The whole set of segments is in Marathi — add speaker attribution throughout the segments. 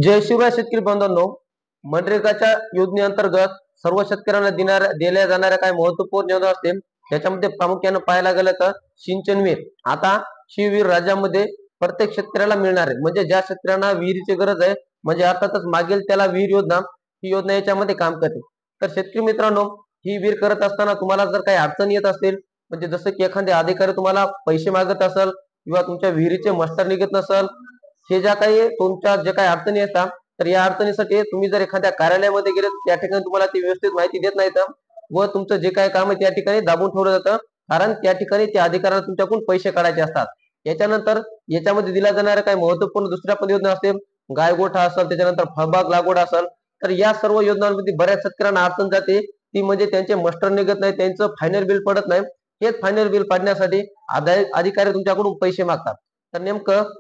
Speaker 1: जय शिवराय शेतकरी बांधवांनो, मनरेगाच्या योजनेअंतर्गत सर्व शेतकऱ्यांना दिल्या जाणाऱ्या काही महत्वपूर्ण योजना असतील त्याच्यामध्ये प्रामुख्याने पाहायला गेलं तर सिंचन विहीर आता ही विहीर राज्यामध्ये प्रत्येक शेतकऱ्याला मिळणार आहे. म्हणजे ज्या शेतकऱ्यांना विहिरीची गरज आहे, म्हणजे अर्थातच मागेल त्याला विहीर योजना, ही योजना याच्यामध्ये काम करते. तर शेतकरी मित्रांनो, ही विहीर करत असताना तुम्हाला जर काही अडचण येत असतील, म्हणजे जसं की एखादे अधिकारी तुम्हाला पैसे मागत असेल किंवा तुमच्या विहिरीचे मस्टर निघत नसेल, हे ज्या काही तुमच्या जे काही अडचणी असतात, तर या अडचणीसाठी तुम्ही जर एखाद्या कार्यालयामध्ये गेले तर त्या ठिकाणी तुम्हाला ती व्यवस्थित माहिती देत नाहीत व तुमचं जे काही काम आहे त्या ठिकाणी दाबून ठेवलं जातं. कारण त्या ठिकाणी त्या अधिकाऱ्याला तुमच्याकडून पैसे काढायचे असतात. याच्यानंतर याच्यामध्ये दिल्या जाणाऱ्या काही महत्वपूर्ण दुसऱ्या पण योजना असतील, गायगोठा असेल, त्याच्यानंतर फळबाग लागवड असेल, तर या सर्व योजनांमध्ये बऱ्याच शेतकऱ्यांना अडचण जाते. ती म्हणजे त्यांचे मस्टर निघत नाही, त्यांचं फायनल बिल पडत नाही. हेच फायनल बिल पाडण्यासाठी अधिकारी तुमच्याकडून पैसे मागतात. तर नेमकं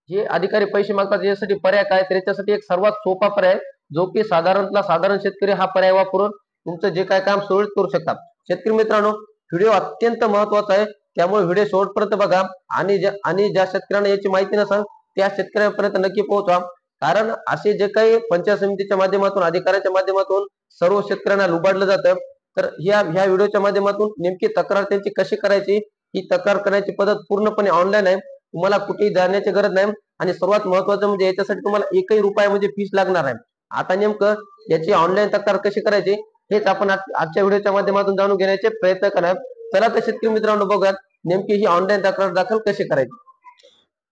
Speaker 1: जे अधिकारी पैसे मागतात यासाठी पर्याय काय, तर याच्यासाठी एक सर्वात सोपा पर्याय, जो की साधारण शेतकरी हा पर्याय वापरून तुमचं जे काय काम सुरळीत करू शकतात. शेतकरी मित्रांनो, व्हिडिओ अत्यंत महत्वाचा आहे, त्यामुळे व्हिडिओ शेवटपर्यंत बघा आणि ज्या शेतकऱ्यांना याची माहिती नसेल त्या शेतकऱ्यांपर्यंत नक्की पोहोचवा. कारण असे जे काही पंचायत समितीच्या माध्यमातून, अधिकाऱ्यांच्या माध्यमातून सर्व शेतकऱ्यांना लुबाडलं जातं. तर ह्या व्हिडिओच्या माध्यमातून नेमकी तक्रार त्यांची कशी करायची, ही तक्रार करण्याची पद्धत पूर्णपणे ऑनलाईन आहे. तुम्हाला कुठेही जाण्याची गरज नाही आणि सर्वात महत्वाचं म्हणजे याच्यासाठी तुम्हाला एकही रुपया म्हणजे फीस लागणार आहे. आता नेमकं याची ऑनलाईन तक्रार कशी करायची हेच आपण आजच्या व्हिडिओच्या माध्यमातून जाणून घेण्याचे प्रयत्न करणार. चला तर शेतकरी मित्रांनो, बघूयात नेमकी ही ऑनलाईन तक्रार दाखल कशी करायची.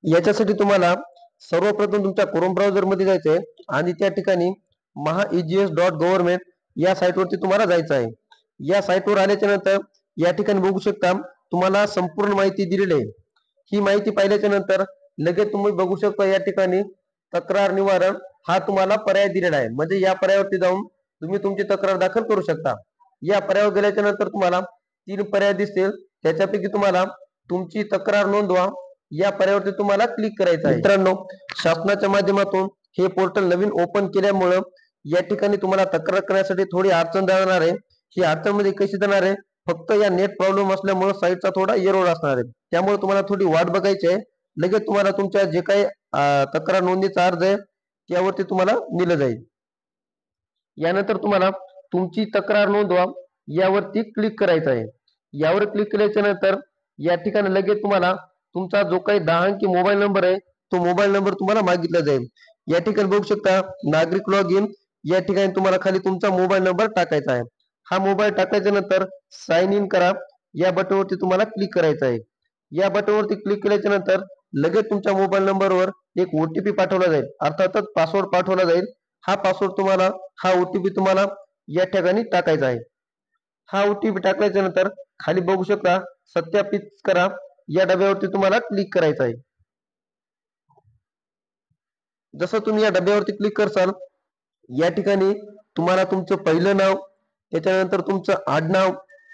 Speaker 1: याच्यासाठी तुम्हाला सर्वप्रथम तुमच्या क्रोम ब्राउझर मध्ये जायचंय आणि त्या ठिकाणी maegis.government या साईटवरती तुम्हाला जायचं आहे. या साईटवर आल्याच्या नंतर या ठिकाणी बघू शकता तुम्हाला संपूर्ण माहिती दिलेली आहे. ही माहिती पाहिल्याच्या नंतर लगेच तुम्ही बघू शकता या ठिकाणी तक्रार निवारण हा तुम्हाला पर्याय दिलेला आहे. म्हणजे या पर्यायावरती जाऊन तुम्ही तुमची तक्रार दाखल करू शकता. या पर्यायावर गेल्याच्या नंतर तुम्हाला 3 पर्याय दिसतील. त्याच्यापैकी तुम्हाला तुमची तक्रार नोंदवा या पर्यायावरती तुम्हाला क्लिक करायचं आहे. मित्रांनो, शासनाच्या माध्यमातून हे पोर्टल नवीन ओपन केल्यामुळे या ठिकाणी तुम्हाला तक्रार करण्यासाठी थोडी अडचण जाणार आहे. ही अडचण मध्ये कशी जाणार आहे, फक्त या नेट प्रॉब्लेम असल्यामुळे साईटचा थोडा एरर असणार आहे. त्यामुळे तुम्हाला थोडी वाट बघायची आहे. लगेच तुम्हाला तुमच्या जे काही तक्रार नोंदणीचा अर्ज आहे त्यावरती तुम्हाला दिलं जाईल. यानंतर तुम्हाला तुमची तक्रार नोंदवा यावरती क्लिक करायचं आहे. यावर क्लिक केल्याच्या नंतर या ठिकाणी लगेच तुम्हाला तुमचा जो काही 10 अंकी मोबाईल नंबर आहे तो मोबाईल नंबर तुम्हाला मागितला जाईल. या ठिकाणी बघू शकता नागरिक लॉग इन, या ठिकाणी तुम्हाला खाली तुमचा मोबाईल नंबर टाकायचा आहे. हा मोबाईल टाकायच्या नंतर साइन इन करा या बटनवरती तुम्हाला क्लिक करायचं आहे. या बटनवरती क्लिक केल्याच्या नंतर लगेच तुमच्या मोबाईल नंबरवर एक ओटीपी पाठवला जाईल, अर्थातच पासवर्ड पाठवला जाईल. हा ओटीपी तुम्हाला या ठिकाणी टाकायचा आहे. हा ओटीपी टाकल्याच्या नंतर खाली बघू शकता सत्यापित करा या डब्यावरती तुम्हाला क्लिक करायचं आहे. जसं तुम्ही या डब्यावरती क्लिक करसाल या ठिकाणी तुम्हाला तुमचं पहिलं नाव, त्याच्यानंतर तुमचं आडनाव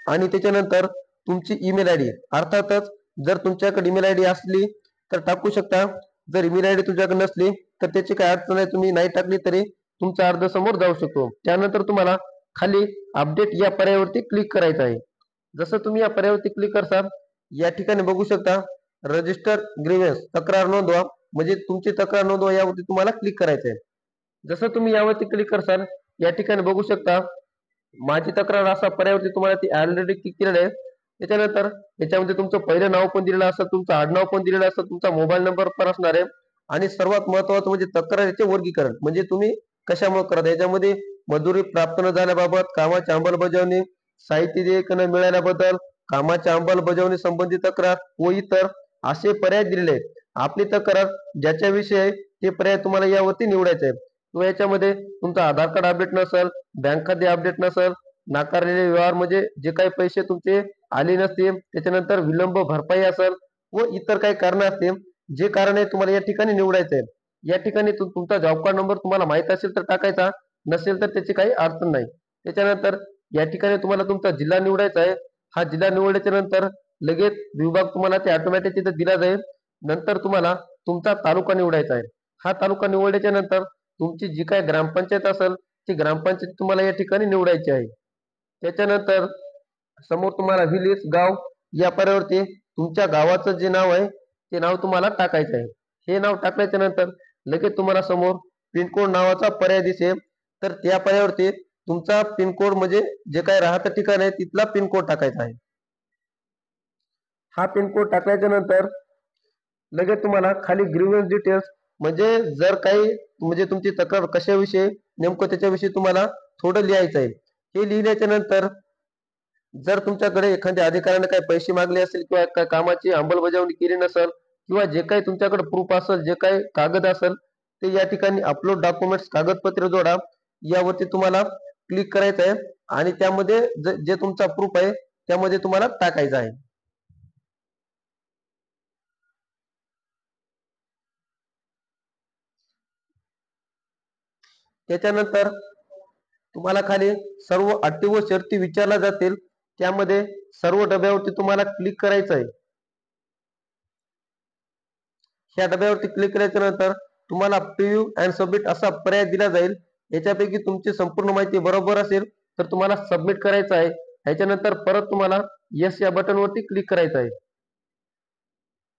Speaker 1: आणि त्याच्यानंतर तुमची ईमेल आयडी, अर्थातच जर तुमच्याकडे ईमेल आयडी असली तर टाकू शकता. जर ईमेल आयडी तुमच्याकडे नसली तर त्याची काय अडचण नाही, तुम्ही नाही टाकली तरी तुमचा अर्ज समोर जाऊ शकतो. त्यानंतर तुम्हाला खाली अपडेट या पर्यायावरती क्लिक करायचं आहे. जसं तुम्ही या पर्यायावरती क्लिक करसाल या ठिकाणी बघू शकता रजिस्टर ग्रीव्हन्स, तक्रार नोंदवा, म्हणजे तुमची तक्रार नोंदवा यावरती तुम्हाला क्लिक करायचं आहे. जसं तुम्ही यावरती क्लिक करसाल या ठिकाणी बघू शकता माझी तक्रार असा पर्यायावरती तुम्हाला ती ऑलरेडी क्लिक केलेलं आहे. त्याच्यानंतर याच्यामध्ये तुमचं पहिलं नाव पण दिलेलं असतं, तुमचं आडनाव पण दिलेलं असतं, तुमचा मोबाईल नंबर पण असणार आहे आणि सर्वात महत्वाचं म्हणजे तक्रारीचे वर्गीकरण, म्हणजे तुम्ही कशामुळे करता. याच्यामध्ये मजुरी प्राप्त न झाल्याबाबत, कामाची अंमलबजावणी, साहित्य देयक न मिळाल्याबद्दल, कामाच्या अंमलबजावणी संबंधी तक्रार व इतर असे पर्याय दिलेले आहेत. आपली तक्रार ज्याच्याविषयी आहे ते पर्याय तुम्हाला यावरती निवडायचे आहे. किंवा याच्यामध्ये तुमचं आधार कार्ड अपडेट नसेल, बँक खाते अपडेट नसेल, नाकारलेले व्यवहार म्हणजे जे काही पैसे तुमचे आले नसतील, त्याच्यानंतर विलंब भरपाई असेल व इतर काही कारण असतील, जे कारण आहे तुम्हाला या ठिकाणी निवडायचं आहे. या ठिकाणी तुमचा जॉब कार्ड नंबर तुम्हाला माहित असेल तर टाकायचा, नसेल तर त्याची काही अडचण नाही. त्याच्यानंतर या ठिकाणी तुम्हाला तुमचा जिल्हा निवडायचा आहे. हा जिल्हा निवडल्याच्या नंतर लगेच विभाग तुम्हाला ते ऑटोमॅटिक तिथे दिला जाईल. नंतर तुम्हाला तुमचा तालुका निवडायचा आहे. हा तालुका निवडल्याच्या नंतर तुमची जी काही ग्रामपंचायत असेल ती ग्रामपंचायत तुम्हाला या ठिकाणी निवडायची आहे. त्याच्यानंतर समोर तुम्हाला विलेज, गाव या पर्यायावरती तुमच्या गावाचं जे नाव आहे ते नाव तुम्हाला टाकायचं आहे. हे नाव टाकल्याच्या नंतर लगेच तुम्हाला समोर पिनकोड नावाचा पर्याय दिसेल. तर त्या पर्यायावरती तुमचा पिनकोड म्हणजे जे काही राहतं ठिकाण आहे तिथला पिनकोड टाकायचा आहे. हा पिनकोड टाकल्याच्या नंतर लगेच तुम्हाला खाली ग्रीव्हन्स डिटेल्स म्हणजे जर काही म्हणजे तुमची तक्रार कशाविषयी नेमकं त्याच्याविषयी तुम्हाला थोडं लिहायचं आहे. हे लिहिल्याच्या नंतर जर तुमच्याकडे एखाद्या अधिकाऱ्याने काही पैसे मागले असेल किंवा काही कामाची अंमलबजावणी केली नसेल किंवा जे काही तुमच्याकडे प्रूफ असेल जे काही कागद असेल ते या ठिकाणी अपलोड डॉक्युमेंट्स कागदपत्र जोडा यावरती तुम्हाला क्लिक करायचं आहे आणि त्यामध्ये जे तुमचा प्रूफ आहे त्यामध्ये तुम्हाला टाकायचं आहे. त्याच्यानंतर तुम्हाला खाली सर्व अटी व शर्ती विचारल्या जातील. त्यामध्ये सर्व डब्यावरती तुम्हाला क्लिक करायचं आहे. ह्या डब्यावरती क्लिक केल्याच्या नंतर तुम्हाला प्रिव्ह्यू अँड सबमिट असा पर्याय दिला जाईल. याच्यापैकी तुमची संपूर्ण माहिती बरोबर असेल तर तुम्हाला सबमिट करायचं आहे. ह्याच्यानंतर परत तुम्हाला येस या बटनवरती क्लिक करायचं आहे.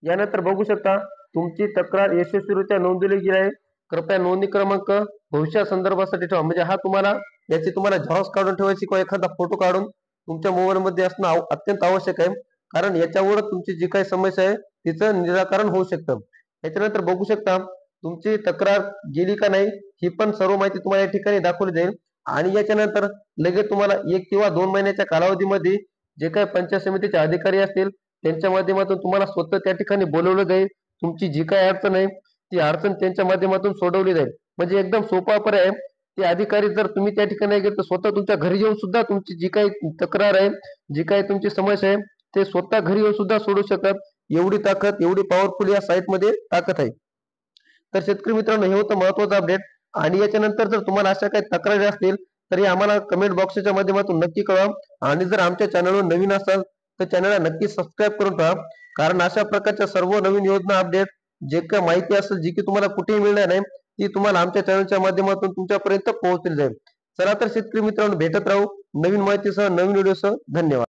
Speaker 1: यानंतर बघू शकता तुमची तक्रार यशस्वीरित्या नोंदवली गेली आहे. कृपया नोंदणी क्रमांक भविष्या संदर्भासाठी ठेवा. म्हणजे हा तुम्हाला याची तुम्हाला झेरॉक्स काढून ठेवायची किंवा एखादा फोटो काढून तुमच्या मोबाईल मध्ये असणं अत्यंत आवश्यक आहे. कारण याच्यावर तुमची जी काही समस्या आहे तिचं निराकरण होऊ शकतं. याच्यानंतर बघू शकता तुमची तक्रार गेली का नाही ही पण सर्व माहिती तुम्हाला या ठिकाणी दाखवली जाईल. आणि याच्यानंतर लगेच तुम्हाला 1 किंवा 2 महिन्याच्या कालावधीमध्ये जे काही पंचायत समितीचे अधिकारी असतील त्यांच्या माध्यमातून तुम्हाला स्वतः त्या ठिकाणी बोलवलं जाईल. तुमची जी काही अडचण आहे ती अडचण त्यांच्या माध्यमातून सोडवली जाईल. म्हणजे एकदम सोपा पर्याय आहे. ते अधिकारी जर तुम्ही त्या ठिकाणी गेले तर स्वतः तुमच्या घरी येऊन सुद्धा तुमची जी काही तक्रार आहे जी काही तुमची समस्या आहे ते स्वतः घरी येऊन सुद्धा सोडू शकतात. एवढी ताकद एवढी पॉवरफुल या साईट मध्ये ताकद आहे. तर शेतकरी मित्रांनो हे होतं महत्त्वाचं अपडेट. आणि याच्यानंतर जर तुम्हाला अशा काही तक्रारी असतील तर आम्हाला कमेंट बॉक्सच्या माध्यमातून नक्की कळवा. आणि जर आमच्या चॅनलवर नवीन असाल तर चॅनलला नक्की सबस्क्राईब करून ठेवा. कारण अशा प्रकारच्या सर्व नवीन योजना अपडेट जे काही माहिती असेल जी की तुम्हाला कुठेही मिळणार नाही ती तुम्हाला आमच्या चॅनलच्या माध्यमातून तुमच्यापर्यंत पोहोचली जाईल. चला तर शेतकरी मित्रांनो भेटत राहू नवीन माहितीसह नवीन व्हिडिओसह. धन्यवाद.